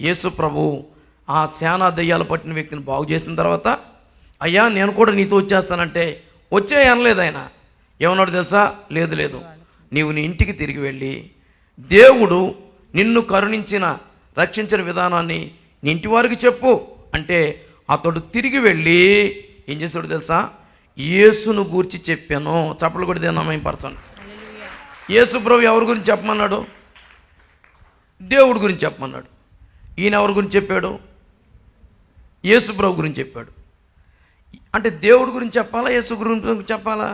యేసు ప్రభు ఆ సేనా దెయ్యాలు పట్టిన వ్యక్తిని బాగు చేసిన తర్వాత, అయ్యా నేను కూడా నీతో వచ్చేస్తానంటే వచ్చే అనలేదు ఆయన. ఏమన్నాడు తెలుసా? లేదు లేదు, నీవు నీ ఇంటికి తిరిగి వెళ్ళి దేవుడు నిన్ను కరుణించిన రక్షించిన విధానాన్ని నీ ఇంటి వారికి చెప్పు అంటే, అతడు తిరిగి వెళ్ళి ఏం చేశాడు తెలుసా? యేసును గూర్చి చెప్పాను. చప్పలు కూడా దేన్నమయపరచండి. యేసు ప్రభు ఎవరి గురించి చెప్పమన్నాడు? దేవుడి గురించి చెప్పమన్నాడు. ఈయన ఎవరి గురించి చెప్పాడు? యేసు ప్రభు గురించి చెప్పాడు. అంటే దేవుడి గురించి చెప్పాలా, యేసు గురించి చెప్పాలా?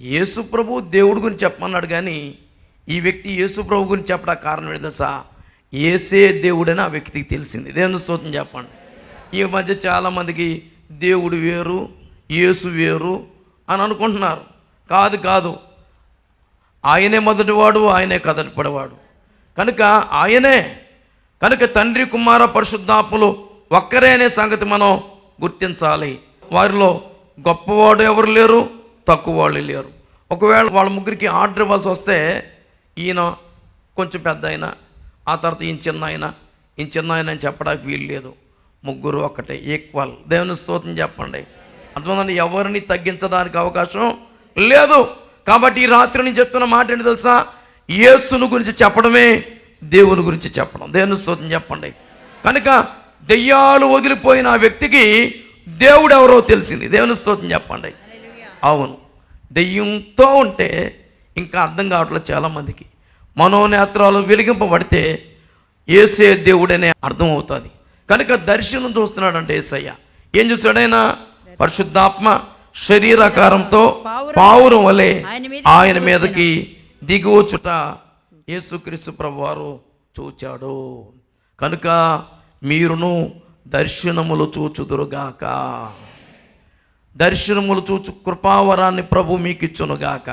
యేసు ప్రభు దేవుడి గురించి చెప్పమన్నాడు, కానీ ఈ వ్యక్తి యేసు ప్రభు గురించి చెప్పడానికి కారణం ఏంటి తెలుసా? యేసే దేవుడని ఆ వ్యక్తికి తెలిసింది. దేవుని స్తోత్రం చెప్పండి. ఈ మధ్య చాలామందికి దేవుడు వేరు, యేసు వేరు అని అనుకుంటున్నారు. కాదు కాదు, ఆయనే మొదటివాడు, ఆయనే కదపడేవాడు. కనుక ఆయనే, కనుక తండ్రి కుమార పరిశుద్ధాత్మలు ఒక్కరే అనే సంగతి మనం గుర్తించాలి. వారిలో గొప్పవాడు ఎవరు లేరు, తక్కువ వాళ్ళు లేరు. ఒకవేళ వాళ్ళ ముగ్గురికి ఆర్డర్ ఇవ్వాల్సి వస్తే, ఈయన కొంచెం పెద్ద అయినా, ఆ తర్వాత ఈయన చిన్న అయినా, ఈయన చిన్న అయినా అని చెప్పడానికి వీలు లేదు. ముగ్గురు ఒక్కటే, ఈక్వల్. దేవుని స్తోత్రం చెప్పండి. అర్థమైందండి? ఎవరిని తగ్గించడానికి అవకాశం లేదు. కాబట్టి ఈ రాత్రి నేను చెప్తున్న మాట ఏంటి తెలుసా? యేసును గురించి చెప్పడమే దేవుని గురించి చెప్పడం. దేవుని స్తోత్రం చెప్పండి. కనుక దెయ్యాలు వదిలిపోయిన ఆ వ్యక్తికి దేవుడు ఎవరో తెలిసింది. దేవుని స్తోత్రం చెప్పండి. అవును, దెయ్యంతో ఉంటే ఇంకా అర్థం కావట్లేదు చాలామందికి. మనోనేత్రాలు వెలిగింపబడితే యేసే దేవుడనే అర్థం అవుతుంది. కనుక దర్శనం చూస్తున్నాడంటే యేసయ్య ఏం చూశాడైనా? పరిశుద్ధాత్మ శరీరాకారంతో పావురం వలె ఆయన మీదకి దిగువచ్చుట యేసుక్రీస్తు ప్రభువారు చూచాడు. కనుక మీరును దర్శనములు చూచుదురుగాక. దర్శనములు చూచు కృపావరాన్ని ప్రభు మీకు ఇచ్చునుగాక.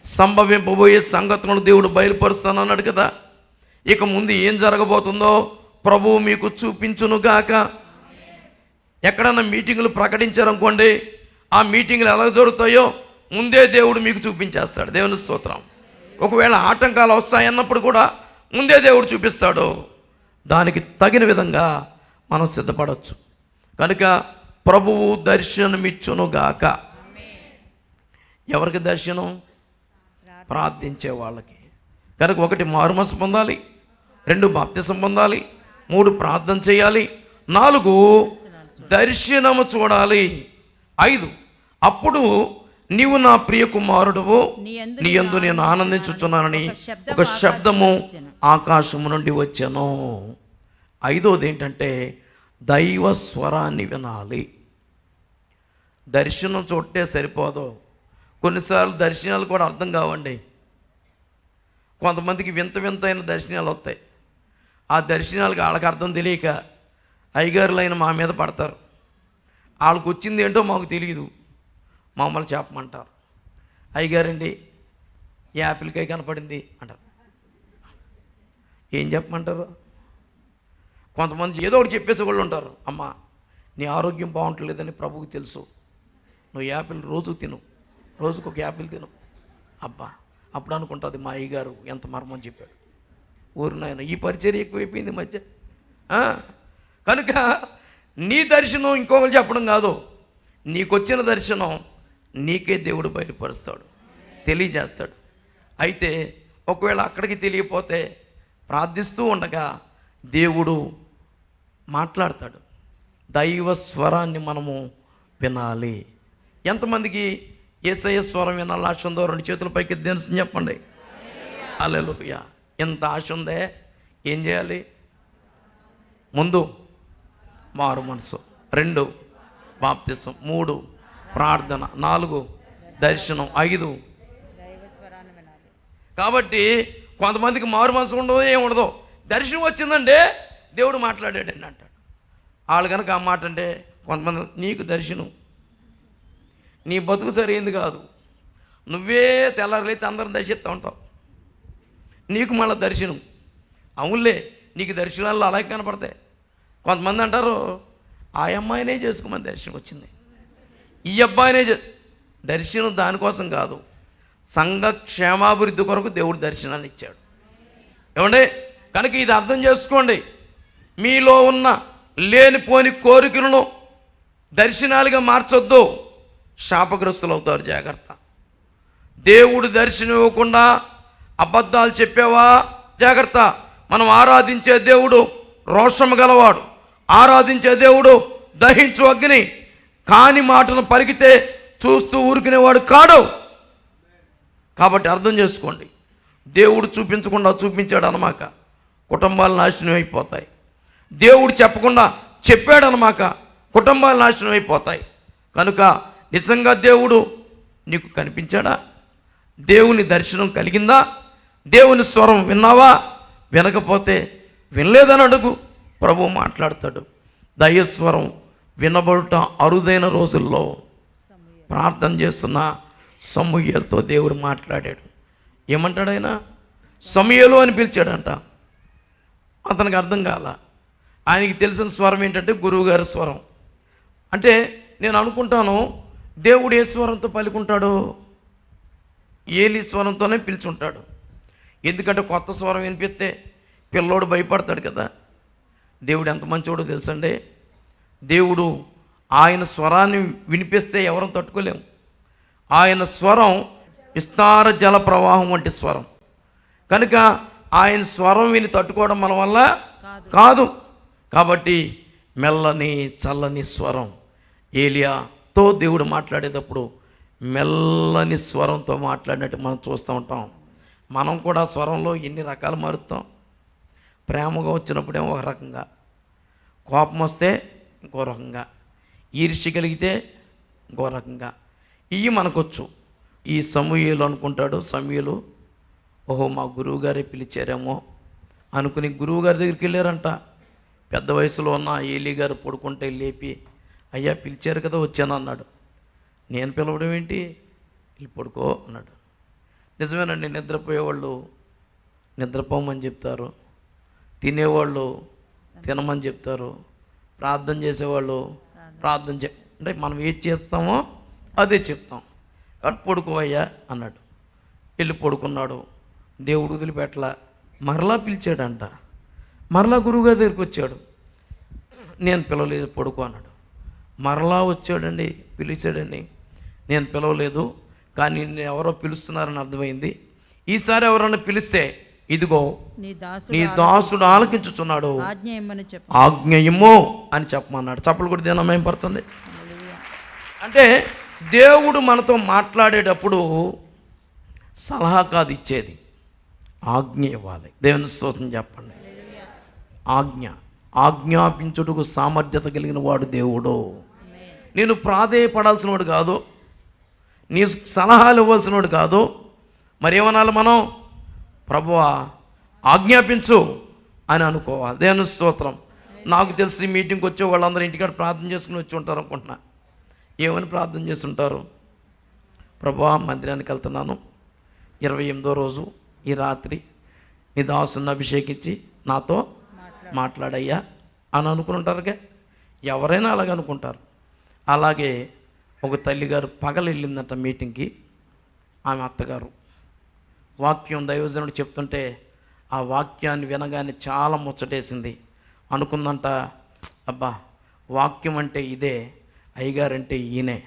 సంభవింపబోయే సంగతులను దేవుడు బయలుపరుస్తానన్నాడు కదా. ఇక ముందు ఏం జరగబోతుందో ప్రభువు మీకు చూపించునుగాక. ఎక్కడన్నా మీటింగులు ప్రకటించారనుకోండి, ఆ మీటింగులు ఎలా జరుగుతాయో ముందే దేవుడు మీకు చూపించేస్తాడు. దేవుని స్తోత్రం. ఒకవేళ ఆటంకాలు వస్తాయన్నప్పుడు కూడా ముందే దేవుడు చూపిస్తాడు. దానికి తగిన విధంగా మనం సిద్ధపడవచ్చు. కనుక ప్రభువు దర్శనమిచ్చునుగాక. ఎవరికి దర్శనం? ప్రార్థించే వాళ్ళకి. కనుక 1 మారుమనసు పొందాలి, 2 బాప్తిసం పొందాలి, 3 ప్రార్థన చేయాలి, 4 దర్శనము చూడాలి, 5 అప్పుడు నీవు నా ప్రియ కుమారుడువు, నీ యందు నేను ఆనందించుచున్నానని ఒక శబ్దము ఆకాశము నుండి వచ్చెను. 5వది ఏంటంటే దైవ స్వరాన్ని వినాలి. దర్శనం చూస్తే సరిపోదు. కొన్నిసార్లు దర్శనాలు కూడా అర్థం కావండి. కొంతమందికి వింత వింతైన దర్శనాలు వస్తాయి. ఆ దర్శనాలకు వాళ్ళకి అర్థం తెలియక అయ్యగారులైన మా మీద పడతారు. వాళ్ళకి వచ్చింది ఏంటో మాకు తెలియదు, మమ్మల్ని చెప్పమంటారు. అయ్యగారండి యాపిల్కాయ కనపడింది అంటారు. ఏం చెప్పమంటారు? కొంతమంది ఏదో ఒకటి చెప్పేసి వాళ్ళు ఉంటారు. అమ్మ నీ ఆరోగ్యం బాగుంటలేదని ప్రభువుకి తెలుసు, నువ్వు యాపిల్ రోజు తిను, రోజుకు 1 యాపిల్ తిను. అబ్బా అప్పుడు అనుకుంటుంది మా అయ్యగారు ఎంత మర్మం చెప్పాడు. ఊరినాయన ఈ పరిచర్య ఎక్కువైపోయింది మధ్య. కనుక నీ దర్శనం ఇంకొకరు చెప్పడం కాదు, నీకొచ్చిన దర్శనం నీకే దేవుడు బయలుపరుస్తాడు, తెలియజేస్తాడు. అయితే ఒకవేళ అక్కడికి తెలియపోతే ప్రార్థిస్తూ ఉండగా దేవుడు మాట్లాడతాడు. దైవ స్వరాన్ని మనము వినాలి. ఎంతమందికి యేసయ్య స్వరం వినాలి ఆశ ఉందో? 2 చేతుల పైకి దేని చెప్పండి. హల్లెలూయా. ఎంత ఆశ ఉందే? ఏం చేయాలి? ముందు మారు మనసు, 2 బాప్తిసం, 3 ప్రార్థన, 4 దర్శనం, 5 కాబట్టి కొంతమందికి మారు మనసు ఉండదు, ఏముండదు. దర్శనం వచ్చిందంటే దేవుడు మాట్లాడాడండి అంటాడు. వాళ్ళు కనుక ఆ మాట అంటే కొంతమంది నీకు దర్శనం, నీ బతుకు సరైంది కాదు, నువ్వే తెల్లారలైతే అందరం దర్శిస్తూ ఉంటావు, నీకు మళ్ళీ దర్శనం. అవునులే నీకు దర్శనాల్లో అలాగే కనపడతాయి. కొంతమంది అంటారు ఆ అమ్మాయినే చేసుకోమని దర్శనం వచ్చింది, ఈ అబ్బాయినే దర్శనం దానికోసం కాదు, సంఘ క్షేమాభివృద్ధి కొరకు దేవుడు దర్శనాన్ని ఇచ్చాడు. ఏమండి? కనుక ఇది అర్థం చేసుకోండి. మీలో ఉన్న లేనిపోని కోరికలను దర్శనాలుగా మార్చొద్దు, శాపగ్రస్తులు అవుతారు. జాగ్రత్త. దేవుడు దర్శనం ఇవ్వకుండా అబద్ధాలు చెప్పావా, జాగ్రత్త. మనం ఆరాధించే దేవుడు రోషము గలవాడు, ఆరాధించే దేవుడు దహించు అగ్ని. కాని మాటను పలికితే చూస్తూ ఊరుకునేవాడు కాడు. కాబట్టి అర్థం చేసుకోండి. దేవుడు చూపించకుండా చూపించాడు అనమాక కుటుంబాలు నాశనం అయిపోతాయి. దేవుడు చెప్పకుండా చెప్పాడు అనమాక కుటుంబాలు నాశనం అయిపోతాయి. కనుక నిజంగా దేవుడు నీకు కనిపించాడా? దేవుని దర్శనం కలిగిందా? దేవుని స్వరం విన్నావా? వినకపోతే వినలేదని అడుగు, ప్రభువు మాట్లాడతాడు. దైవస్వరం వినబడుట అరుదైన రోజుల్లో ప్రార్థన చేస్తున్న సమూయేలుతో దేవుడు మాట్లాడాడు. ఏమంటాడు ఆయన? సమూయేలు అని పిలిచాడంట. అతనికి అర్థం కాల. ఆయనకి తెలిసిన స్వరం ఏంటంటే గురువుగారి స్వరం. అంటే నేను అనుకుంటాను, దేవుడు ఏ స్వరంతో పలుకుంటాడు? ఏలి స్వరంతోనే పిలుచుంటాడు. ఎందుకంటే కొత్త స్వరం వినిపిస్తే పిల్లోడు భయపడతాడు కదా. దేవుడు ఎంత మంచోడో తెలుసండి. దేవుడు ఆయన స్వరాన్ని వినిపిస్తే ఎవరం తట్టుకోలేము. ఆయన స్వరం విస్తార జల ప్రవాహం వంటి స్వరం. కనుక ఆయన స్వరం విని తట్టుకోవడం మన వల్ల కాదు. కాబట్టి మెల్లని చల్లని స్వరం. ఏలియాతో దేవుడు మాట్లాడేటప్పుడు మెల్లని స్వరంతో మాట్లాడినట్టు మనం చూస్తూ ఉంటాం. మనం కూడా స్వరంలో ఎన్ని రకాలు మారుతాం. ప్రేమగా వచ్చినప్పుడేమో ఒక రకంగా, కోపం వస్తే ఇంకో రకంగా, ఈర్ష్య కలిగితే ఇంకో రకంగా. ఇవి మనకొచ్చు. ఈ సమూయేలు అనుకుంటాడు, సమూయేలు ఓహో మా గురువుగారే పిలిచారేమో అనుకుని గురువుగారి దగ్గరికి వెళ్ళారంట. పెద్ద వయసులో ఉన్న ఏలీ గారు పడుకుంటే లేపి, అయ్యా పిలిచారు కదా వచ్చాను అన్నాడు. నేను పిలవడం ఏంటి, వెళ్ళి పడుకో అన్నాడు. నిజమేనండి, నిద్రపోయేవాళ్ళు నిద్రపోమని చెప్తారు, తినేవాళ్ళు తినమని చెప్తారు, ప్రార్థన చేసేవాళ్ళు ప్రార్థన అంటే మనం ఏది చేస్తామో అదే చెప్తాం. కాబట్టి పడుకోవయ్యా అన్నాడు. వెళ్ళి పడుకున్నాడు. దేవుడు వదిలిపెట్టలా, మరలా పిలిచాడంట. మరలా గురువుగారి దగ్గరికి వచ్చాడు. నేను పిలవలేదు, పడుకో అన్నాడు. మరలా వచ్చాడండి, పిలిచాడండి. నేను పిలవలేదు, కానీ నేను ఎవరో పిలుస్తున్నారని అర్థమైంది. ఈసారి ఎవరన్నా పిలిస్తే ఇదిగో నీ దాసుడు ఆలకించుచున్నాడు, ఆజ్ఞ ఇమ్ము అని చెప్పమన్నాడు. చప్పలు కూడా దీని మహిమపరచండి. అంటే దేవుడు మనతో మాట్లాడేటప్పుడు సలహా కాదు ఇచ్చేది, ఆజ్ఞ ఇవ్వాలి. దేవుని స్తోత్రం చెప్పండి. ఆజ్ఞాపించుటకు సామర్థ్యత కలిగిన వాడు దేవుడు. నేను ప్రాధేయపడాల్సిన వాడు కాదు, నీ సలహాలు ఇవ్వాల్సిన వాడు కాదు. మరేమనాలి మనం? ప్రభువా ఆజ్ఞాపించు అని అనుకోవాలి. దేవుని స్తోత్రం. నాకు తెలిసి మీటింగ్కి వచ్చే వాళ్ళందరూ ఇంటికాడ ప్రార్థన చేసుకుని వచ్చి ఉంటారు అనుకుంటున్నా. ఏమని ప్రార్థన చేస్తుంటారు? ప్రభువా మందిరానికి వెళ్తున్నాను, 28వ రోజు ఈ రాత్రి నీ దాసుని అభిషేకించి నాతో మాట్లాడయ్యా అని అనుకుని ఉంటారుగా. ఎవరైనా అలాగే అనుకుంటారు. అలాగే ఒక తల్లిగారు పగలు వెళ్ళిందంట మీటింగ్కి. ఆమె అత్తగారు వాక్యం దైవజనుడు చెప్తుంటే ఆ వాక్యాన్ని వినగానే చాలా ముచ్చటేసింది. అనుకుందంట, అబ్బా వాక్యం అంటే ఇదే, అయ్యగారంటే ఈయనే,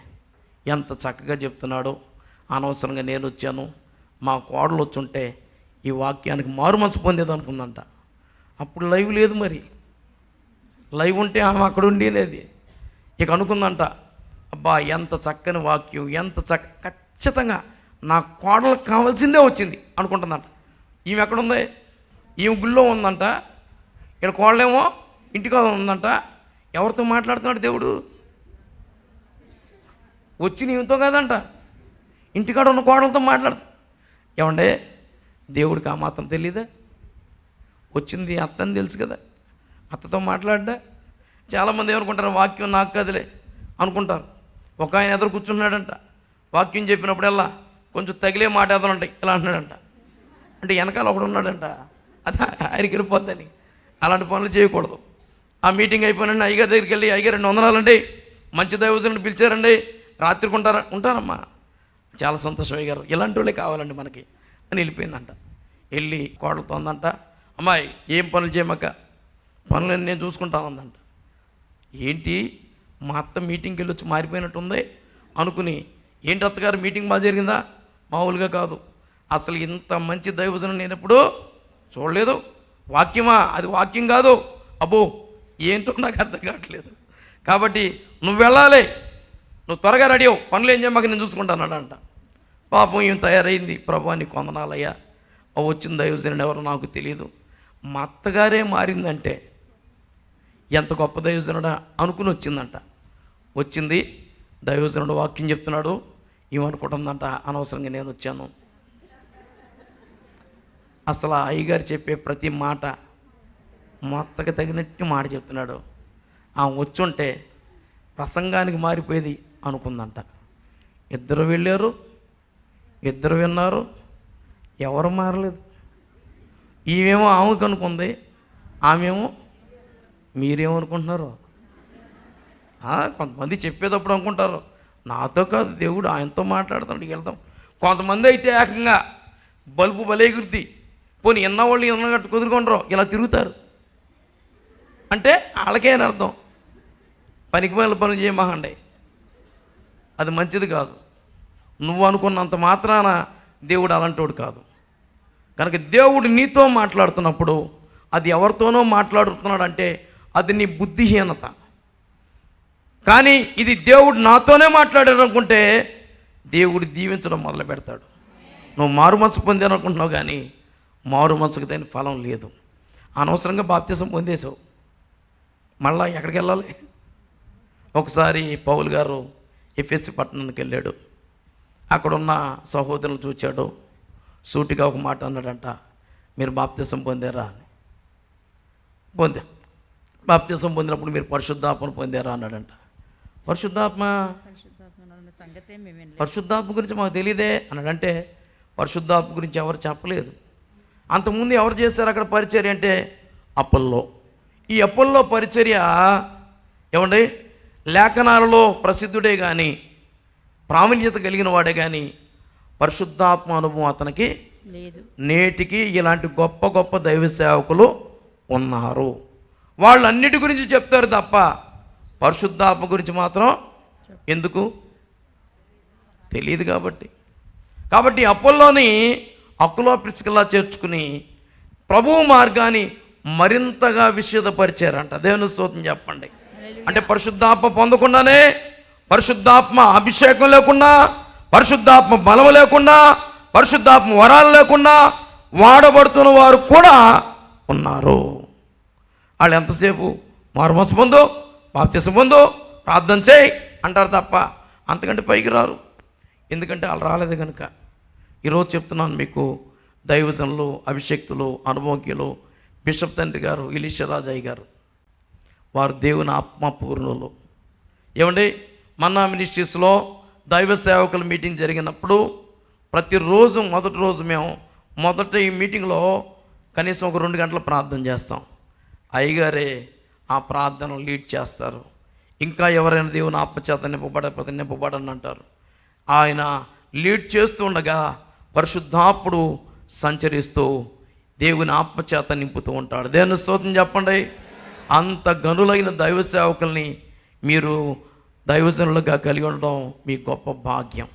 ఎంత చక్కగా చెప్తున్నాడో. అనవసరంగా నేను వచ్చాను, మా కోడలు వచ్చుంటే ఈ వాక్యానికి మారు మనసు పొందేది అనుకుందంట. అప్పుడు లైవ్ లేదు, మరి లైవ్ ఉంటే ఆమె అక్కడ ఉండేది. ఇక అనుకుందంట, అబ్బా ఎంత చక్కని వాక్యం, ఎంత ఖచ్చితంగా నా కోడలకు కావాల్సిందే వచ్చింది అనుకుంటుందంట. ఈమె ఎక్కడుంది? ఈమె గుళ్ళో ఉందంట, ఇక్కడ కోడలేమో ఇంటికాడ ఉందంట. ఎవరితో మాట్లాడుతున్నాడు దేవుడు? వచ్చి ఈమెతో కాదంట, ఇంటికాడ ఉన్న కోడలతో మాట్లాడుతా. ఏమండే దేవుడికి ఆ మాత్రం తెలీదా? వచ్చింది అత్తని తెలుసు కదా, అత్తతో మాట్లాడ్డా. చాలామంది ఏమనుకుంటారు, వాక్యం నాకు కదిలే అనుకుంటారు. ఒక ఆయన ఎదురు కూర్చున్నాడంట, వాక్యం చెప్పినప్పుడల్లా కొంచెం తగిలే మాట ఎదురు ఉంటాయి, ఇలా అంటున్నాడంట. అంటే వెనకాల ఒకడు ఉన్నాడంట, అది ఆయనకి వెళ్ళిపోద్దని. అలాంటి పనులు చేయకూడదు. ఆ మీటింగ్ అయిపోయినండి అయ్యగారి దగ్గరికి వెళ్ళి, అయ్యగారు 2 వందనాలండి, మంచి దైవజనుడు పిలిచారండి, రాత్రికి ఉంటారమ్మా. చాలా సంతోషం అయ్యగారు, ఇలాంటి వాళ్ళే కావాలండి మనకి అని వెళ్ళిపోయిందంట. వెళ్ళి కోడలతో ఉందంట, అమ్మాయి ఏం పనులు చేయమక్క, పనులన్నీ నేను చూసుకుంటాను అందంట. ఏంటి మా అత్త మీటింగ్కి వెళ్ళి వచ్చి మారిపోయినట్టుంది అనుకుని, ఏంటి అత్తగారు మీటింగ్ బాగా జరిగిందా? మామూలుగా కాదు, అసలు ఇంత మంచి దైవజనం నేను ఎప్పుడూ చూడలేదు. వాక్యమా? అది వాక్యం కాదు. అబ్బో ఏంటో నాకు అర్థం కావట్లేదు. కాబట్టి నువ్వు వెళ్ళాలి, నువ్వు త్వరగా రెడీ అవ్వు, పనులు ఏం చేయమాక నేను చూసుకుంటానంట. పాపం ఏం తయారైంది. ప్రభా నీకు వందనాలయ్యా, వచ్చిన దైవజనుడు ఎవరో నాకు తెలియదు. మా అత్తగారే మారిందంటే ఎంత గొప్ప దైవజనుడా అనుకుని వచ్చిందంట. వచ్చింది, దైవజనుడు వాక్యం చెప్తున్నాడు, ఏమనుకుంటుందంట, అనవసరంగా నేను వచ్చాను. అసలు ఆ అయ్యగారు చెప్పే ప్రతి మాట మా అత్తకి తగినట్టు మాట చెప్తున్నాడు. ఆమె వచ్చుంటే ప్రసంగానికి మారిపోయేది అనుకుందంట. ఇద్దరు వెళ్ళారు, ఇద్దరు విన్నారు, ఎవరు మారలేదు. ఈమెమో ఆమెకు అనుకుంది, ఆమెమో మీరేమనుకుంటున్నారు? కొంతమంది చెప్పేటప్పుడు అనుకుంటారు నాతో కాదు దేవుడు ఆయనతో మాట్లాడుతాడు వెళ్తాం. కొంతమంది అయితే ఏకంగా బల్బు బలేగుర్తి, పోనీ ఎన్నవాళ్ళు ఎన్నగట్టు కుదురుకుంటారో ఇలా తిరుగుతారు. అంటే వాళ్ళకేని అర్థం, పనికి మళ్ళీ పనులు చేయమహండి, అది మంచిది కాదు. నువ్వు అనుకున్నంత మాత్రాన దేవుడు అలాంటోడు కాదు. కనుక దేవుడు నీతో మాట్లాడుతున్నప్పుడు అది ఎవరితోనో మాట్లాడుతున్నాడంటే అది నీ బుద్ధిహీనత. కానీ ఇది దేవుడు నాతోనే మాట్లాడాడు అనుకుంటే దేవుడు దీవించడం మొదలు పెడతాడు. నువ్వు మారు మనసు పొందానుకుంటున్నావు, కానీ మారు మనసుకు దాని ఫలం లేదు. అనవసరంగా బాప్తిసం పొందేశావు, మళ్ళా ఎక్కడికి వెళ్ళాలి? ఒకసారి పౌలు గారు ఎఫెసీ పట్టణానికి వెళ్ళాడు. అక్కడున్న సహోదరులు చూచాడు, సూటిగా ఒక మాట అన్నాడంట, మీరు బాప్తిసం పొందారా అని. బాప్తిసం పొందినప్పుడు మీరు పరిశుద్ధాత్మను పొందారా అన్నాడంట. పరిశుద్ధాత్మ గురించి మాకు తెలియదే అన్నాడంటే, పరిశుద్ధాత్మ గురించి ఎవరు చెప్పలేదు. అంతకుముందు ఎవరు చేశారు అక్కడ పరిచర్య అంటే అపోల్లో. ఈ అపోల్లో పరిచర్య ఏమండి లేఖనాలలో ప్రసిద్ధుడే కానీ, ప్రావీణ్యత కలిగిన వాడే కానీ పరిశుద్ధాత్మ అనుభవం అతనికి లేదు. నేటికి ఇలాంటి గొప్ప గొప్ప దైవ సేవకులు ఉన్నారు. వాళ్ళు అన్నిటి గురించి చెప్తారు తప్ప పరిశుద్ధాత్మ గురించి మాత్రం ఎందుకు తెలియదు. కాబట్టి అపోల్లోని అక్కులో పిచ్చుకలా చేర్చుకుని ప్రభువు మార్గాన్ని మరింతగా విషదపరిచారంట. దేవుని స్తోత్రం చెప్పండి. అంటే పరిశుద్ధాత్మ పొందకుండానే, పరిశుద్ధాత్మ అభిషేకం లేకుండా, పరిశుద్ధాత్మ బలం లేకుండా, పరిశుద్ధాత్మ వరాలు లేకుండా వాడబడుతున్న వారు కూడా ఉన్నారు. వాళ్ళు ఎంతసేపు మారుమనసు పొందు, బాప్తిసం పొందు, ప్రార్థన చేయి అంటారు తప్ప అంతకంటే పైకి రారు. ఎందుకంటే వాళ్ళు రాలేదు కనుక. ఈరోజు చెప్తున్నాను మీకు, దైవజనులు, అభిషేక్తులు, అనుభవజ్ఞులు, బిషప్ తండ్రి గారు ఎలీషా రాజయ్య గారు, వారు దేవుని ఆత్మపూర్ణులు. ఏమండి మన్నా మినిస్ట్రీస్లో దైవ సేవకుల మీటింగ్ జరిగినప్పుడు ప్రతిరోజు మొదటి రోజు మేము మొదటి మీటింగ్లో కనీసం ఒక 2 గంటలు ప్రార్థన చేస్తాం. అయ్యగారే ఆ ప్రార్థన లీడ్ చేస్తారు. ఇంకా ఎవరైనా దేవుని ఆత్మచేత నింపబడని అంటారు. ఆయన లీడ్ చేస్తూ ఉండగా పరిశుద్ధాత్ముడు సంచరిస్తూ దేవుని ఆత్మచేత నింపుతూ ఉంటాడు. దేవుని స్తోత్రం చెప్పండి. అంత గనులైన దైవ సేవకుల్ని మీరు దైవజనులుగా కలిగి ఉండడం మీ గొప్ప భాగ్యం.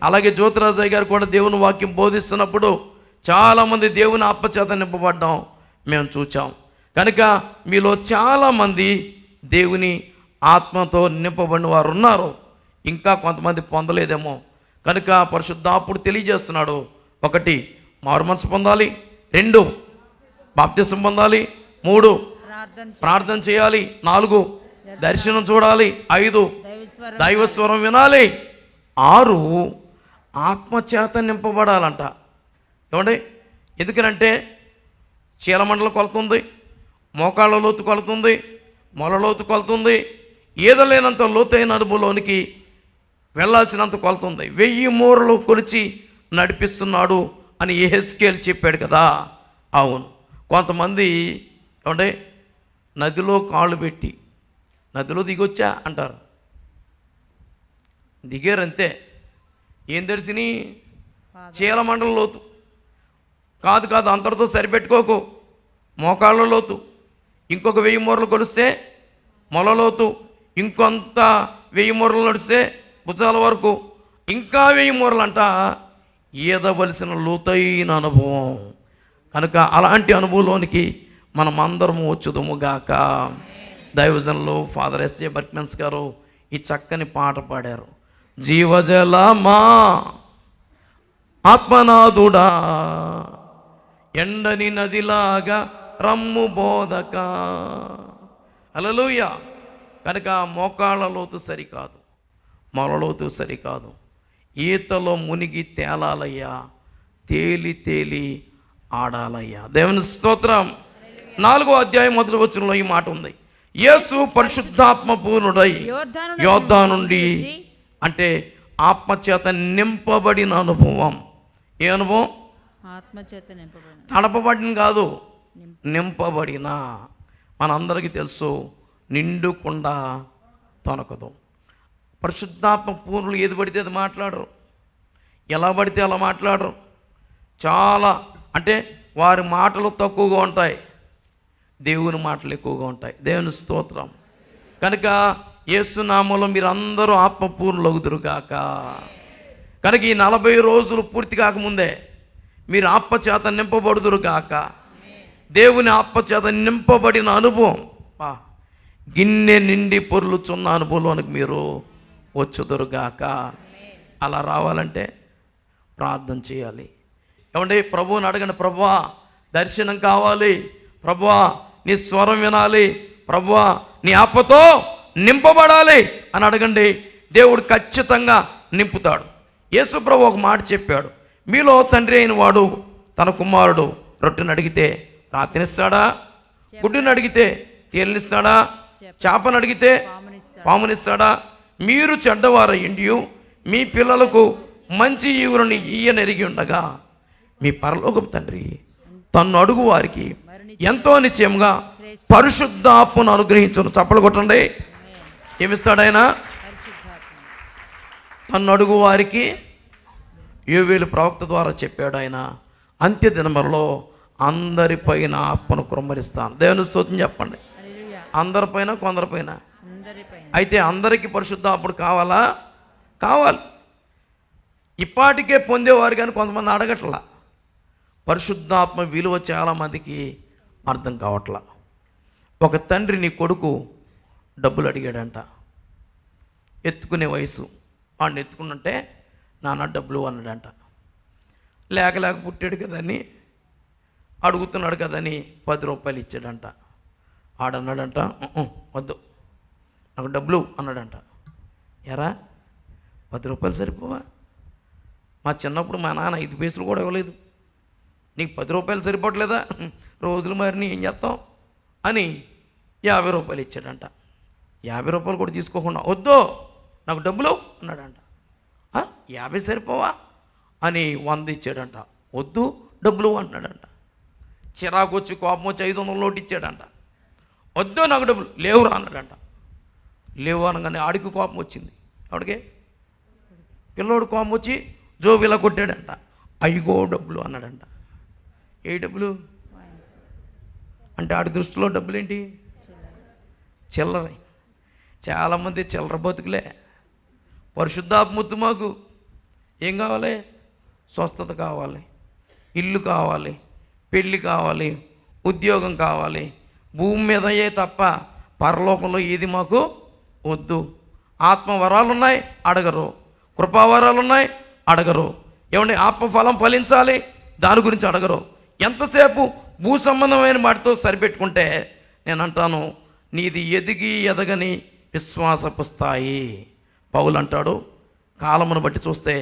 అలాగే జ్యోతిరాజయ్య గారు కూడా దేవుని వాక్యం బోధిస్తున్నప్పుడు చాలామంది దేవుని ఆత్మచేత నింపబడ్డం మేము చూచాం. కనుక మీలో చాలామంది దేవుని ఆత్మతో నింపబడిన వారు ఉన్నారు. ఇంకా కొంతమంది పొందలేదేమో. కనుక పరిశుద్ధాత్ముడు తెలియజేస్తున్నాడు, 1 మారు మనసు పొందాలి, 2 బాప్తిసం పొందాలి, 3 ప్రార్థన చేయాలి, 4 దర్శనం చూడాలి, 5 దైవస్వరం వినాలి, 6 ఆత్మచేత నింపబడాలంట. ఏమండి ఎందుకనంటే చీలమండల కొలుతుంది, మోకాళ్ళ లోతు కొలుతుంది, మొల లోతు కొలుతుంది, ఏదలేనంత లోతైన అనుభవంలోనికి వెళ్ళాల్సినంత కొలుతుంది. 1000 మూరలు కొలిచి నడిపిస్తున్నాడు అని యెహెజ్కేలు చెప్పాడు కదా. అవును, కొంతమంది ఏమంటే నదిలో కాళ్ళు పెట్టి నదిలో దిగొచ్చా అంటారు. దిగారంతే. ఏం తెలిసిని చీలమండల లోతు కాదు, అంతటితో సరిపెట్టుకోకు. మోకాళ్ళ లోతు, ఇంకొక 1000 మూరలు కొలిస్తే మొలలోతు, ఇంకొంత 1000 మూరలు నడిస్తే భుజాల వరకు, ఇంకా 1000 మూరలంట ఈదవలసిన లోతైన అనుభవం. కనుక అలాంటి అనుభవంలోనికి మనం అందరము వచ్చుదుముగాక. దైవజనులు ఫాదర్ ఎస్ఏ బర్క్మెన్స్ గారు ఈ చక్కని పాట పాడారు. జీవజలమా ఆత్మనాథుడా, ఎండని నదిలాగా రమ్ము బోధక. హల్లెలూయా. కనుక మోకాళ్ళ లోతు సరికాదు, మొలలోతు సరికాదు, ఈతలో మునిగి తేలాలయ్యా, తేలి తేలి ఆడాలయ్యా. దేవుని స్తోత్రం. 4వ అధ్యాయం 1వ వచనంలో ఈ మాట ఉంది. యేసు పరిశుద్ధాత్మ పూర్ణుడై యోర్దాను నుండి, అంటే ఆత్మచేత నింపబడిన అనుభవం. ఏ అనుభవం? ఆత్మచేత నింపబడిన, తడపబడిన కాదు, నింపబడిన. మనందరికీ తెలుసు, నిండుకుండా తొనకదు. పరిశుద్ధాత్మ పూర్ణులు ఏది పడితే అది మాట్లాడరు, ఎలా పడితే అలా మాట్లాడరు. చాలా అంటే వారి మాటలు తక్కువగా ఉంటాయి, దేవుని మాటలు ఎక్కువగా ఉంటాయి. దేవుని స్తోత్రం. కనుక యేసు నామములో మీరు అందరూ ఆత్మపూర్ణులగుదురుగాక. కనుక ఈ 40 రోజులు పూర్తి కాకముందే మీరు ఆత్మచేత నింపబడుదురుగాక. దేవుని ఆత్మచేత నింపబడిన అనుభవం, గిన్నె నిండి పొర్లుచున్న అనుభవంలోనికి మీరు వచ్చుదురుగాక. అలా రావాలంటే ప్రార్థన చేయాలి. ఏమంటే ప్రభువుని అడగండి, ప్రభువా దర్శనం కావాలి, ప్రభువా నీ స్వరం వినాలి, ప్రభువా నీ ఆత్మతో నింపబడాలి అని అడగండి. దేవుడు ఖచ్చితంగా నింపుతాడు. యేసు ప్రభు ఒక మాట చెప్పాడు, మీలో తండ్రి అయిన వాడు తన కుమారుడు రొట్టెని అడిగితే రాతినిస్తాడా? గుడ్డుని అడిగితే తేలినిస్తాడా? చేపను అడిగితే పామునిస్తాడా? మీరు చెడ్డవారయ్యుండి మీ పిల్లలకు మంచి ఈవులను ఈయనెరిగి ఉండగా మీ పరలోకపు తండ్రి తన్ను అడుగు వారికి ఎంతో నిశ్చయంగా పరిశుద్ధాత్మను అనుగ్రహించును. చప్పలు కొట్టండి. ఏమిస్తాడు ఆయన? తన్ను అడుగు వారికి. యోవేలు ప్రవక్త ద్వారా చెప్పాడు ఆయన, అంత్య దినములలో అందరిపైన ఆత్మను కుమ్మరిస్తాను. దేవుని స్తోత్రం చెప్పండి. అందరిపైన, కొందరిపైన. అయితే అందరికీ పరిశుద్ధాత్ముడు కావాలా? కావాలి. ఇప్పటికే పొందేవారు కానీ కొంతమంది అడగట్లా. పరిశుద్ధాత్మ విలువ చాలామందికి అర్థం కావట్లా. ఒక తండ్రి నీ కొడుకు డబ్బులు అడిగాడంట, ఎత్తుకునే వయసు. వాడిని ఎత్తుకున్నంటే నాన్న డబ్బులు అన్నాడంట. లేక పుట్టాడు కదని, అడుగుతున్నాడు కదని 10 రూపాయలు ఇచ్చాడంట. ఆడన్నాడంట, వద్దు నాకు డబ్బులు అన్నాడంట. ఎరా 10 రూపాయలు సరిపోవా? మా చిన్నప్పుడు మా నాన్న 5 పైసలు కూడా ఇవ్వలేదు, నీకు 10 రూపాయలు సరిపోవట్లేదా? రోజులు మారిని ఏం చేస్తాం అని 50 రూపాయలు ఇచ్చాడంట. 50 రూపాయలు కూడా తీసుకోకుండా వద్దు నాకు డబ్బులు అన్నాడంట. 50 సరిపోవా అని 100 ఇచ్చాడంట. వద్దు డబ్బులు అంటున్నాడంట. చిరాకు వచ్చి కోపం వచ్చి 500 నోటు ఇచ్చాడంట. వద్దు నాకు డబ్బులు లేవురా అన్నాడంట. లేవు అనగానే ఆడికి కోపం వచ్చింది. ఆవిడకే పిల్లోడు కోపం వచ్చి జోబిలా కొట్టాడంట. అయ్యో డబ్బులు అన్నాడంట. ఏ డబ్బులు అంటే ఆడి దృష్టిలో డబ్బులు ఏంటి? చిల్లర. చాలామంది చిల్లర బతుకులే. పరిశుద్ధాత్మొద్దు మాకు. ఏం కావాలి? స్వస్థత కావాలి, ఇల్లు కావాలి, పెళ్ళి కావాలి, ఉద్యోగం కావాలి. భూమి మీదయే తప్ప పరలోకంలో ఏది మాకు వద్దు. ఆత్మవరాలు ఉన్నాయి అడగరు, కృపావరాలు ఉన్నాయి అడగరు. ఏమంటే ఆత్మఫలం ఫలించాలి దాని గురించి అడగరు. ఎంతసేపు భూ సంబంధమైన వాటితో సరిపెట్టుకుంటే నేను అంటాను, నీది ఎదిగి ఎదగని విశ్వాసపు స్థాయి. పౌలు అంటాడు, కాలమును బట్టి చూస్తే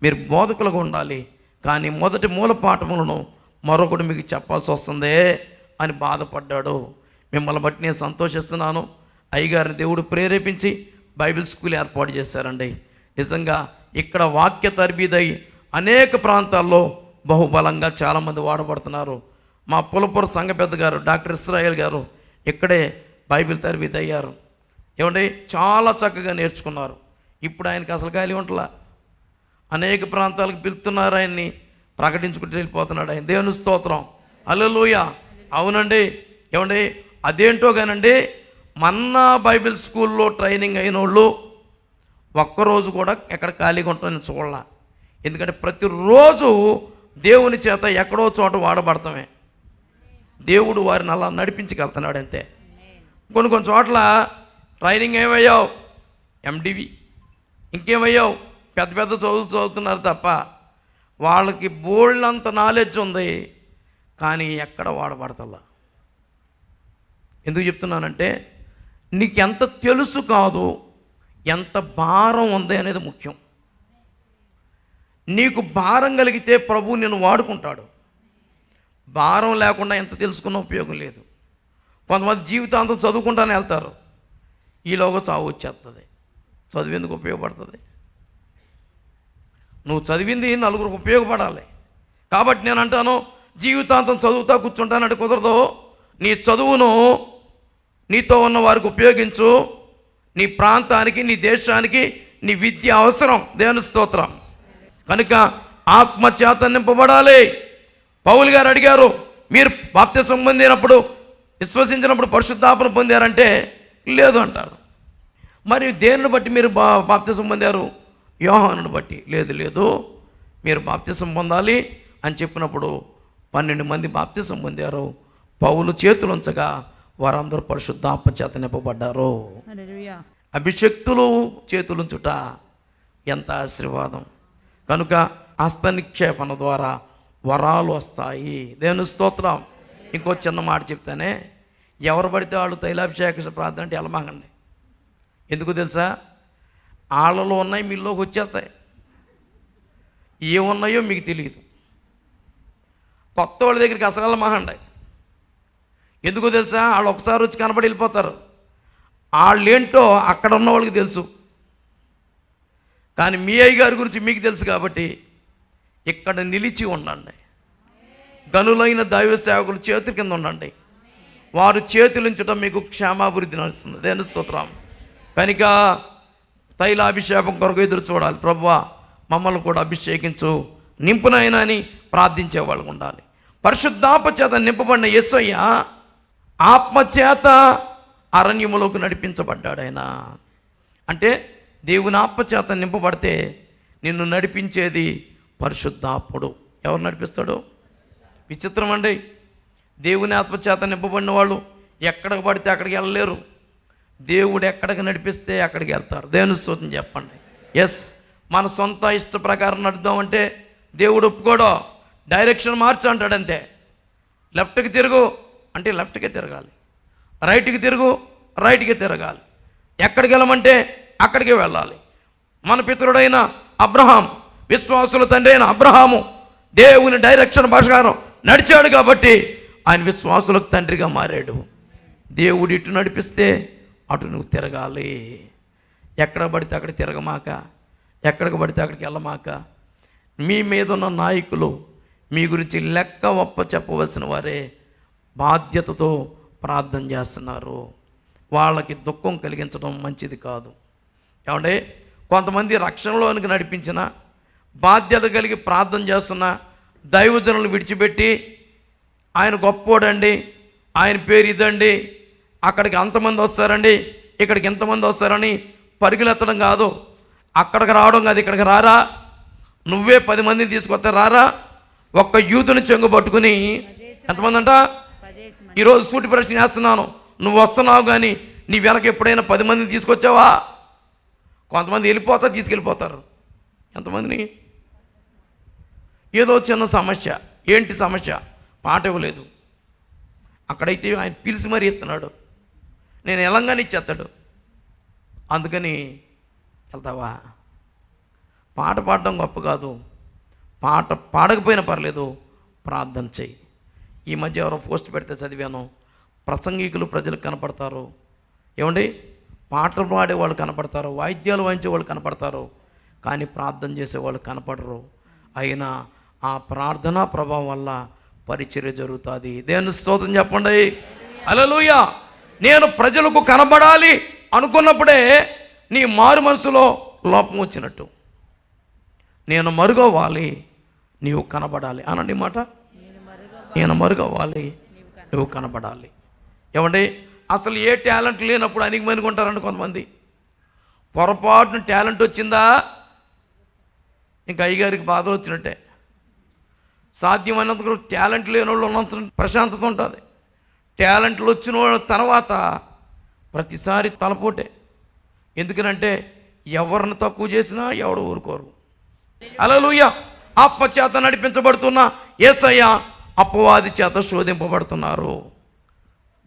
మీరు బోధకులుగా ఉండాలి, కానీ మొదటి మూల పాఠములను మరొకటి మీకు చెప్పాల్సి వస్తుందే అని బాధపడ్డాడు. మిమ్మల్ని బట్టి నేను సంతోషిస్తున్నాను. అయ్యగారిని దేవుడు ప్రేరేపించి బైబిల్ స్కూల్ ఏర్పాటు చేశారండి. నిజంగా ఇక్కడ వాక్య తర్బీదై అనేక ప్రాంతాల్లో బహుబలంగా చాలామంది వాడబడుతున్నారు. మా పులపూర్ సంఘ పెద్ద గారు డాక్టర్ ఇస్రాయేల్ గారు ఇక్కడే బైబిల్ తర్బీద్ అయ్యారు. ఏమండి చాలా చక్కగా నేర్చుకున్నారు. ఇప్పుడు ఆయనకి అసలు ఖాళీ ఉంటలా, అనేక ప్రాంతాలకు పిలుస్తున్నారు, ఆయన్ని ప్రకటించుకుంటూ వెళ్ళిపోతున్నాడు ఆయన. దేవుని స్తోత్రం, హల్లెలూయా. అవునండి. ఏమండి అదేంటో కానండి, మన్నా బైబిల్ స్కూల్లో ట్రైనింగ్ అయిన వాళ్ళు ఒక్కరోజు కూడా ఎక్కడ ఖాళీగా ఉంటారని చూడాల. ఎందుకంటే ప్రతిరోజు దేవుని చేత ఎక్కడో చోట వాడబడతామే. దేవుడు వారిని అలా నడిపించగలుగుతున్నాడు అంతే. కొన్ని చోట్ల ట్రైనింగ్ ఏమయ్యావు, ఎండివి ఇంకేమయ్యావు, పెద్ద పెద్ద చదువులు చదువుతున్నారు తప్ప వాళ్ళకి బోల్డంత నాలెడ్జ్ ఉంది, కానీ ఎక్కడ వాడబడతల్లా. ఎందుకు చెప్తున్నానంటే నీకెంత తెలుసు కాదు, ఎంత భారం ఉంది అనేది ముఖ్యం. నీకు భారం కలిగితే ప్రభువు నిన్ను వాడుకుంటాడు. భారం లేకుండా ఎంత తెలుసుకున్న ఉపయోగం లేదు. కొంతమంది జీవితాంతం చదువుకుంటానే వెళ్తారు, ఈలోగా చావు వచ్చేస్తుంది. చదువు ఎందుకు ఉపయోగపడుతుంది? నువ్వు చదివింది నలుగురికి ఉపయోగపడాలి. కాబట్టి నేను అంటాను, జీవితాంతం చదువుతా కూర్చుంటానంటే కుదరదు. నీ చదువును నీతో ఉన్న వారికి ఉపయోగించు. నీ ప్రాంతానికి, నీ దేశానికి నీ విద్య అవసరం. దేవుని స్తోత్రం. కనుక ఆత్మచేత నింపబడాలి. పౌలు గారు అడిగారు, మీరు బాప్తిసం పొందినప్పుడు, విశ్వసించినప్పుడు పరిశుద్ధాత్మ పొందారంటే లేదు అంటారు. మరి దేనిని బట్టి మీరు బాప్తిసం పొందారు? యోహానుని బట్టి. లేదు మీరు బాప్తిసం పొందాలి అని చెప్పినప్పుడు 12 మంది బాప్తిసం పొందారు. పౌలు చేతులు ఉంచగా వారందరూ పరిశుద్ధాత్మ చేత నింపబడ్డారు. అభిషక్తులు చేతులుంచుట ఎంత ఆశీర్వాదం. కనుక హస్త నిక్షేపణ ద్వారా వరాలు వస్తాయి. దేవుని స్తోత్రం. ఇంకో చిన్న మాట చెప్తానే, ఎవరు పడితే వాళ్ళు తైలాభిషేక ప్రార్థన అంటే వెళ్ళమాకండి. ఎందుకు తెలుసా? వాళ్ళలో ఉన్నాయి మీలోకి వచ్చేస్తాయి. ఏమున్నాయో మీకు తెలియదు. కొత్త వాళ్ళ దగ్గరికి అసలు వెళ్ళమాకండి. ఎందుకు తెలుసా? వాళ్ళు ఒకసారి వచ్చి కనబడి వెళ్ళిపోతారు. వాళ్ళేంటో అక్కడ ఉన్న వాళ్ళకి తెలుసు, కానీ మీ అయ్యగారి గురించి మీకు తెలుసు. కాబట్టి ఇక్కడ నిలిచి ఉండండి. గనులైన దైవ సేవకులు చేతుల కింద ఉండండి. వారు చేతులుంచడం మీకు క్షేమాభివృద్ధి నడుస్తుంది. దేవుని స్తోత్రం. కనుక తైలాభిషేకం కొరకు ఎదురు చూడాలి. ప్రభువా మమ్మల్ని కూడా అభిషేకించు, నింపునైనా అని ప్రార్థించే వాళ్ళు ఉండాలి. పరిశుద్ధాత్మ చేత నింపబడిన యేసయ్య ఆత్మచేత అరణ్యములోకి నడిపించబడ్డాడు. ఆయన అంటే దేవుని ఆత్మచేత నింపబడితే నిన్ను నడిపించేది పరిశుద్ధాత్ముడు. ఎవరు నడిపిస్తాడు? విచిత్రం అండి. దేవుని ఆత్మచేత నింపబడిన వాళ్ళు ఎక్కడికి పడితే అక్కడికి వెళ్ళలేరు. దేవుడు ఎక్కడికి నడిపిస్తే అక్కడికి వెళ్తారు. దేవుని స్తోత్రం చెప్పండి. ఎస్, మన సొంత ఇష్ట ప్రకారం నడుద్దామంటే దేవుడు ఒప్పుకోడు. డైరెక్షన్ మార్చు అంటాడు అంతే. లెఫ్ట్కి తిరుగు అంటే లెఫ్ట్కే తిరగాలి, రైట్కి తిరుగు రైట్కి తిరగాలి. ఎక్కడికి వెళ్ళమంటే అక్కడికి వెళ్ళాలి. మన పితరుడైన అబ్రహాం, విశ్వాసుల తండ్రి అయిన అబ్రహాము దేవుని డైరెక్షన్ ప్రకారం నడిచాడు కాబట్టి ఆయన విశ్వాసులకు తండ్రిగా మారాడు. దేవుడు ఇటు నడిపిస్తే అటు నువ్వు తిరగాలి. ఎక్కడ పడితే అక్కడ తిరగమాక, ఎక్కడికి పడితే అక్కడికి వెళ్ళమాక. మీ మీద ఉన్న నాయకులు మీ గురించి లెక్క ఒప్ప చెప్పవలసిన వారే బాధ్యతతో ప్రార్థన చేస్తున్నారు. వాళ్ళకి దుఃఖం కలిగించడం మంచిది కాదు. ఏమంటే కొంతమంది రక్షణలోనికి నడిపించిన, బాధ్యత కలిగి ప్రార్థన చేస్తున్న దైవజనులు విడిచిపెట్టి ఆయన గొప్పోడండి, ఆయన పేరు ఇదండి, అక్కడికి అంతమంది వస్తారండి, ఇక్కడికి ఎంతమంది వస్తారని పరుగులెత్తడం కాదు. అక్కడికి రావడం కాదు, ఇక్కడికి రారా, నువ్వే 10 మందిని తీసుకొస్తే రారా. ఒక్క యూతుని చెంగు పట్టుకుని ఎంతమంది అంట? ఈరోజు సూటి ప్రశ్న చేస్తున్నాను, నువ్వు వస్తున్నావు కానీ నీ వెనక ఎప్పుడైనా 10 మందిని తీసుకొచ్చావా? కొంతమంది వెళ్ళిపోతారు, తీసుకెళ్ళిపోతారు. ఎంతమందిని? ఏదో చిన్న సమస్య. ఏంటి సమస్య? పాట ఇవ్వలేదు. అక్కడైతే ఆయన పిలిచి మరీ ఎత్తున్నాడు, నేను ఎలంగానే ఇచ్చేస్తాడు. అందుకని వెళ్తావా? పాట పాడడం గొప్ప కాదు, పాట పాడకపోయినా పర్లేదు, ప్రార్థన చెయ్యి. ఈ మధ్య ఎవరో పోస్ట్ పెడితే చదివాను, ప్రసంగికులు ప్రజలకు కనపడతారు. ఏమండి, పాటలు పాడేవాళ్ళు కనపడతారు, వాయిద్యాలు వాయించే వాళ్ళు కనపడతారు, కానీ ప్రార్థన చేసేవాళ్ళు కనపడరు. అయినా ఆ ప్రార్థనా ప్రభావం వల్ల పరిచర్య జరుగుతుంది. దేవుని స్తోత్రం చెప్పండి. హల్లెలూయా. నేను ప్రజలకు కనబడాలి అనుకున్నప్పుడే నీ మారు మనసులో లోపం వచ్చినట్టు. నేను మరుగవ్వాలి, నీవు కనబడాలి అనండి మాట. నేను మరుగవ్వాలి, నువ్వు కనబడాలి. ఏమండి, అసలు ఏ టాలెంట్ లేనప్పుడు అణిగిమణుకుంటారండి కొంతమంది. పొరపాటున టాలెంట్ వచ్చిందా ఇంకా అయ్యగారికి బాధలు వచ్చినట్టే. సాధ్యమైనంత టాలెంట్ లేని వాళ్ళు ఉన్నంత ప్రశాంతత ఉంటుంది. టాలెంట్లు వచ్చిన వాళ్ళ తర్వాత ప్రతిసారి తలపోటే. ఎందుకనంటే ఎవరిని తక్కువ చేసినా ఎవడు ఊరుకోరు. హల్లెలూయా. ఆత్మ చేత నడిపించబడుతున్న యేసయ్య అపవాది చేత శోధింపబడుతున్నారు.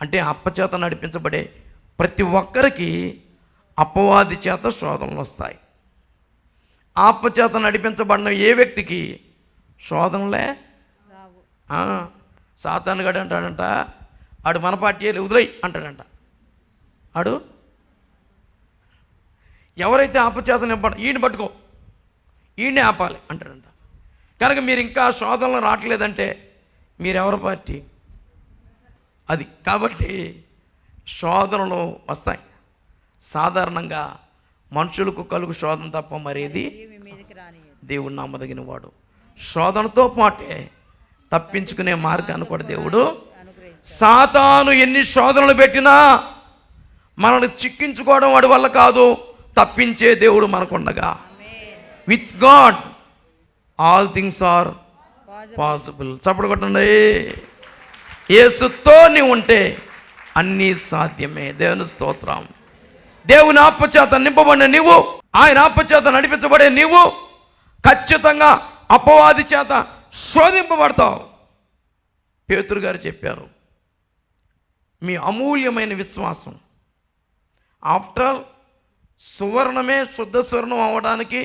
అంటే ఆత్మచేత నడిపించబడే ప్రతి ఒక్కరికి అపవాది చేత శోధనలు వస్తాయి. ఆత్మచేత నడిపించబడిన ఏ వ్యక్తికి శోధనలే సాతాను గడు అంటాడంట, ఆడు మన పార్టీ వదిలేయి అంటాడంట. ఆడు ఎవరైతే ఆపచేత నింపడ ఈయన పట్టుకో, ఈయనే ఆపాలి అంటాడంట. కనుక మీరు ఇంకా శోధనలు రావట్లేదంటే మీరెవరి పార్టీ అది. కాబట్టి శోధనలు వస్తాయి. సాధారణంగా మనుషులకు కలుగు శోధన తప్ప మరేది దేవుడు నమ్మదగిన వాడు. శోధనతో పాటే తప్పించుకునే మార్గాన్ని కూడా దేవుడు. సాతాను ఎన్ని శోధనలు పెట్టినా మనల్ని చిక్కించుకోవడం వాడి వల్ల కాదు, తప్పించే దేవుడు మనకుండగా. With God all things are possible. చప్పుడు కొట్టండి. యేసుతో నీవు ఉంటే అన్నీ సాధ్యమే. దేవుని స్తోత్రం. దేవుని ఆత్మచేత నింపబడిన నీవు, ఆయన ఆత్మచేత నడిపించబడే నీవు ఖచ్చితంగా అపవాది చేత శోధింపబడతావు. పేతురు గారు చెప్పారు, మీ అమూల్యమైన విశ్వాసం. ఆఫ్టర్ ఆల్ సువర్ణమే శుద్ధ స్వర్ణం అవ్వడానికి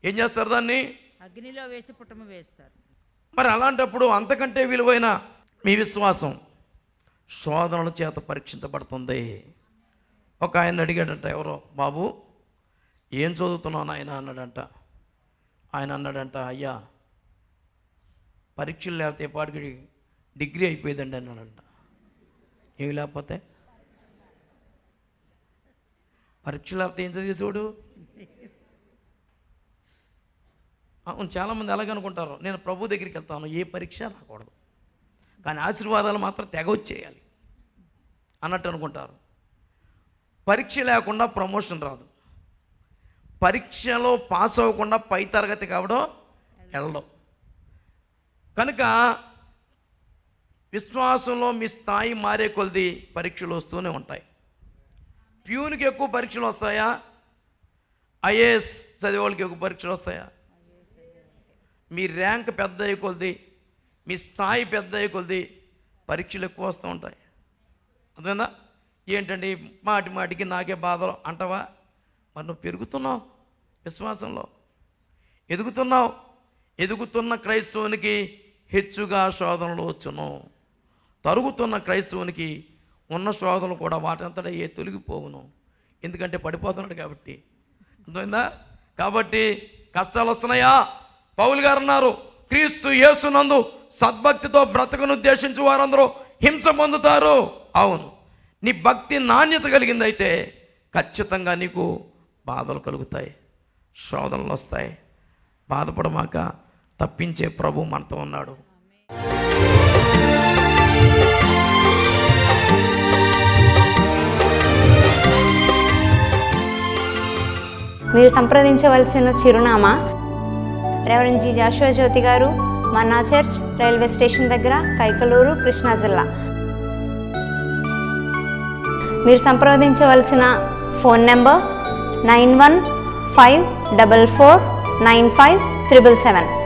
ఏం చేస్తారు? దాన్ని అగ్నిలో వేసి పుట్టమ వేస్తారు. మరి అలాంటప్పుడు అంతకంటే విలువైన మీ విశ్వాసం శోధనల చేత పరీక్షించబడుతుంది. ఒక ఆయన అడిగాడంట, ఎవరో, బాబు ఏం చదువుతున్నావు నాయన అన్నాడంట. ఆయన అన్నాడంట, అయ్యా పరీక్షలు లేకపోతే పాటికి డిగ్రీ అయిపోయేదండి అన్నాడంట. ఏమి లేకపోతే పరీక్షలు లేకపోతే ఏం చదివేసేవాడు? అవును, చాలామంది అలాగే అనుకుంటారు, నేను ప్రభు దగ్గరికి వెళ్తాను, ఏ పరీక్ష రాకూడదు కానీ ఆశీర్వాదాలు మాత్రం తెగ వచ్చేయాలి అన్నట్టు అనుకుంటారు. పరీక్ష లేకుండా ప్రమోషన్ రాదు. పరీక్షలో పాస్ అవ్వకుండా పై తరగతి కావడం వెళ్ళడం. కనుక విశ్వాసంలో మీ స్థాయి మారే కొలది పరీక్షలు వస్తూనే ఉంటాయి. ప్యూన్కి ఎక్కువ పరీక్షలు వస్తాయా? ఐఏఎస్ చదివే వాళ్ళకి ఎక్కువ పరీక్షలు వస్తాయా? మీ ర్యాంక్ పెద్ద అయ్యే కొలది, మీ స్థాయి పెద్ద అయ్యే కొలది పరీక్షలు ఎక్కువ వస్తూ ఉంటాయి. అర్థమైందా? ఏంటండి మాటి మాటికి నాకే బాధలు అంటావా? మరి నువ్వు పెరుగుతున్నావు, విశ్వాసంలో ఎదుగుతున్నావు. ఎదుగుతున్న క్రైస్తవునికి హెచ్చుగా శోధనలు వచ్చును. తరుగుతున్న క్రైస్తవునికి ఉన్న శోధనలు కూడా వాటంతటా తొలగిపోవును. ఎందుకంటే పడిపోతున్నాడు కాబట్టి. అర్థమైందా? కాబట్టి కష్టాలు వస్తున్నాయా? పౌలు గారు అన్నారు, క్రీస్తు యేసునందు సద్భక్తితో బ్రతకను ఉద్దేశించి వారందరూ హింస పొందుతారు. అవును, నీ భక్తి నాణ్యత కలిగిందైతే ఖచ్చితంగా నీకు బాధలు కలుగుతాయి, శోధనలు వస్తాయి. బాధపడమాక, తప్పించే ప్రభు మనతో ఉన్నాడు. మీరు సంప్రదించవలసిన చిరునామా రెవరెండ్ జి జాషువా జ్యోతి గారు, మన్నా చర్చ్, రైల్వే స్టేషన్ దగ్గర, కైకలూరు, కృష్ణా జిల్లా. మీరు సంప్రదించవలసిన ఫోన్ నెంబర్ 9154495777.